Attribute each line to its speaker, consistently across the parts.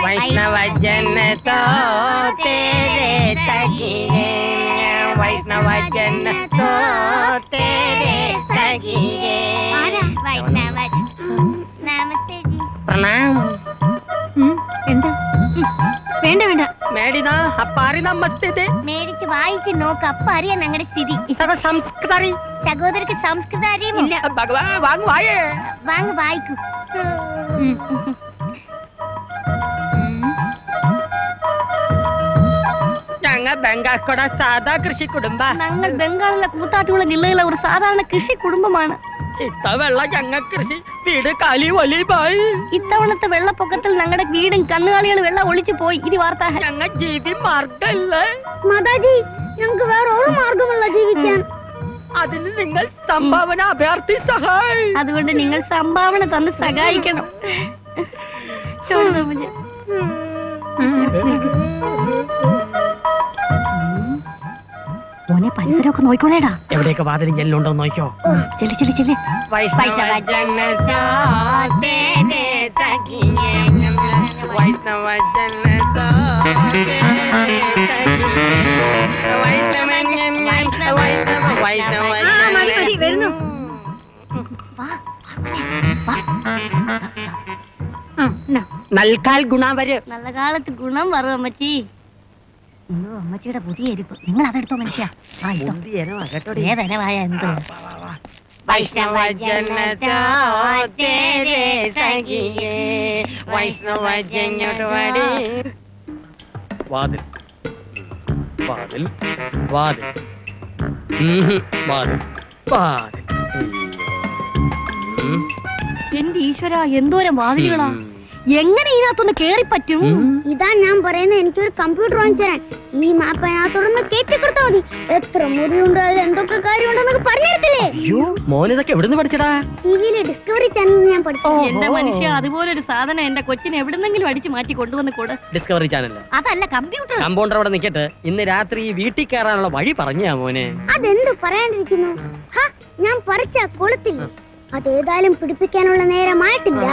Speaker 1: वैष्णव जन तो तेरे सखिए, वैष्णव जन तो तेरे सखिए।
Speaker 2: वैष्णव नमस्ते जी।
Speaker 1: प्रणाम।
Speaker 2: എന്താ വേണ്ട വേണ്ട
Speaker 1: മേടിതാ അപ്പാരി നമസ്തേ.
Speaker 2: മേടിച്ച് വായിച്ച് നോക്ക്, അപ്പ അറിയാം ഞങ്ങളുടെ സ്ഥിതി.
Speaker 1: സംസ്കൃതി
Speaker 2: സഹോദരക്ക് സംസ്കൃതം അറിയുമില്ല.
Speaker 1: ഭഗവാൻ വാങ്ങ് വായേ.
Speaker 2: വാങ്ങ് വായിക്കൂ.
Speaker 1: ഞങ്ങൾ ബംഗാൾക്കൊട സാധാ കൃഷി കുടുംബ.
Speaker 2: ഞങ്ങൾ ബംഗാളിലെ കൂത്താട്ടുകുള ജില്ലയിലെ ഒരു സാധാരണ കൃഷി കുടുംബമാണ്.
Speaker 1: ഇത്തവണ ഞങ്ങൾ കൃഷി വീട് കാലി ഒലിവായി.
Speaker 2: ഇത്തവണത്തെ വെള്ളപ്പൊക്കത്തിൽ ഞങ്ങളുടെ വീടും കന്നുകാലികൾ വെള്ളം ഒളിച്ചു പോയി. ഇത് വാർത്ത.
Speaker 1: ഞങ്ങൾ ജീവി മാർഗമല്ല
Speaker 2: മാതാജി, ഞങ്ങൾക്ക് വേറെ ഒരു മാർഗമല്ല ജീവിക്കാൻ.
Speaker 1: അതിന് നിങ്ങൾ സംഭാവന അഭ്യർത്ഥി സഹായി.
Speaker 2: അതുകൊണ്ട് നിങ്ങൾ സംഭാവന തന്ന് സഹായിക്കണം. മോനെ പരിസരമൊക്കെ നോയിക്കോളേടാ.
Speaker 1: എവിടെയൊക്കെ വാതിലും ജനലുണ്ടോ നോക്കിയോ.
Speaker 2: ചെല്ലി ചെല്ലി ചെല്ലി. വരുന്നു.
Speaker 1: നൽകാൽ ഗുണം വരും.
Speaker 2: നല്ല കാലത്ത് ഗുണം വരും അമ്മച്ചി. അയ്യോ, അമ്മച്ചിയുടെ പുതിയ എരിപ്പ്. നിങ്ങൾ അതെടുത്തോ മനുഷ്യ. ഏതനവായ എന്ത്
Speaker 1: वैष्णव जन तो तेरे सखिए, वैष्णव जन वाड़ी. वादिल वादिल वादिल वादिल वादिल.
Speaker 2: എന്റെ ഈശ്വര, എന്തോരം വാതിലുകളാ. എങ്ങനെ ഇതിനകത്തൊന്ന് കേറി പറ്റും? ഇതാ ഞാൻ പറയുന്നത്, എനിക്കൊരു കമ്പ്യൂട്ടർ വാങ്ങിച്ചു തരാൻ. ഈ മാപ്പ് അതിനകത്തോടൊന്ന് കയറ്റി കൊടുത്താൽ മതി. എത്ര മുറിയുണ്ട്, എന്തൊക്കെ കാര്യമുണ്ടെന്നൊക്കെ പറഞ്ഞിടത്തില്ലേ.
Speaker 1: മോനിതൊക്കെ എവിടുന്ന് പഠിച്ചടാ?
Speaker 2: ടിവിയിലെ ഡിസ്കവറി ചാനലിൽ ഞാൻ പഠിച്ചു. എന്റെ മനുഷ്യ, അതുപോലെ ഒരു സാധനം എന്റെ കൊച്ചിനെ എവിടെന്നെങ്കിലും അടിച്ചു മാറ്റി കൊണ്ടുവന്ന് കൂടെ.
Speaker 1: ഡിസ്കവറി ചാനൽ
Speaker 2: അതല്ല, കമ്പ്യൂട്ടർ.
Speaker 1: കമ്പൗണ്ടർ അവിടെ നിൽക്കട്ടെ. ഇന്ന് രാത്രി വീട്ടിൽ കയറാനുള്ള വഴി പറഞ്ഞാ മോനെ.
Speaker 2: അതെന്ത് പറയാണ്ടിരിക്കുന്നു. ഞാൻ പറിച്ച കൊളുത്തില്ല. അതേതായാലും പിടിപ്പിക്കാനുള്ള നേരമായിട്ടില്ല.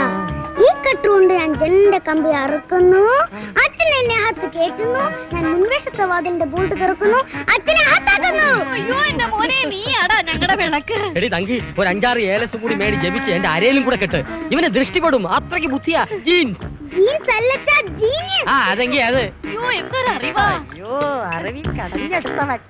Speaker 2: ഈ കട്ടുകൊണ്ട് ഞാൻ ജനലിന്റെ കമ്പി അറുക്കുന്നു. അച്ഛൻ എന്നെ അകത്ത് കയറ്റുന്നു. ഞാൻ മുൻവശത്തെ വാതിലിന്റെ ബോൾട്ട് തുറക്കുന്നു. അച്ഛനെ അകത്താക്കുന്നു. അയ്യോ എന്റെ മോനെ, നീയാടാ ഞങ്ങളുടെ വിളക്ക്.
Speaker 1: എടി തങ്കി, ഒരു 5-6 ഏലസ് കൂടി മേടി ജപിച്ച് എന്റെ അരയിലും കൂടെ കെട്ട്. ഇവനെ ദൃഷ്ടിപ്പെടും. അത്രയ്ക്ക് ബുദ്ധിയാ. Jeans
Speaker 2: അല്ലച്ചാ, genius.
Speaker 1: അതെങ്കി അത്.
Speaker 2: അയ്യോ എന്തൊരു അറിവാ. അയ്യോ, അറിവിൽ കടഞ്ഞെടുത്തവൻ.